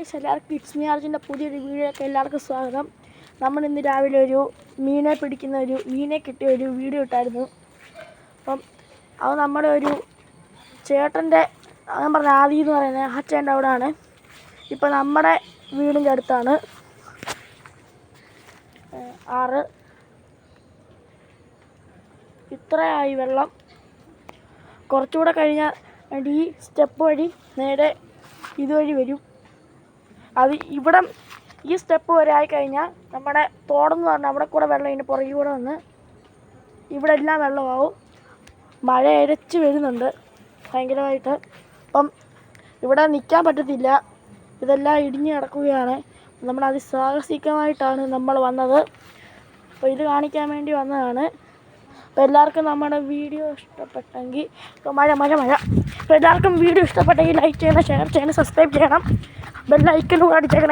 എല്ലാവർക്കും it's me അർജുൻ്റെ പുതിയൊരു വീഡിയോയിലേക്ക് എല്ലാവർക്കും സ്വാഗതം. നമ്മൾ ഇന്ന് രാവിലെ ഒരു മീനെ കിട്ടിയ ഒരു വീഡിയോ ഇട്ടായിരുന്നു. അപ്പം അത് നമ്മുടെ ഒരു ചേട്ടൻ്റെ ഞാൻ പറഞ്ഞ ആദി എന്ന് പറയുന്നത് ആ ചേട്ടൻ്റെ അവിടെയാണ്. ഇപ്പം നമ്മുടെ വീടിൻ്റെ അടുത്താണ് ആറ്. ഇത്രയായി വെള്ളം. കുറച്ചുകൂടെ കഴിഞ്ഞാൽ ഈ സ്റ്റെപ്പ് വഴി നേരെ ഇതുവഴി വരും. അത് ഇവിടെ ഈ സ്റ്റെപ്പ് വരെ ആയിക്കഴിഞ്ഞാൽ നമ്മുടെ തോടെന്ന് പറഞ്ഞാൽ അവിടെ കൂടെ വെള്ളം ഇതിൻ്റെ പുറകിൽ കൂടെ വന്ന് ഇവിടെ എല്ലാം വെള്ളമാവും. മഴ ഇരച്ച് വരുന്നുണ്ട് ഭയങ്കരമായിട്ട്. അപ്പം ഇവിടെ നിൽക്കാൻ പറ്റത്തില്ല, ഇതെല്ലാം ഇടിഞ്ഞ് കിടക്കുകയാണ്. നമ്മൾ അതിസാഹസികമായിട്ടാണ് നമ്മൾ വന്നത്. അപ്പോൾ ഇത് കാണിക്കാൻ വേണ്ടി വന്നതാണ്. അപ്പോൾ എല്ലാവർക്കും നമ്മുടെ വീഡിയോ ഇഷ്ടപ്പെട്ടെങ്കിൽ അപ്പോൾ എല്ലാവർക്കും വീഡിയോ ഇഷ്ടപ്പെട്ടെങ്കിൽ ലൈക്ക് ചെയ്യണം, ഷെയർ ചെയ്യണം, സബ്സ്ക്രൈബ് ചെയ്യണം, ബെല്ലൈക്കനും അടിച്ചേക്കണം.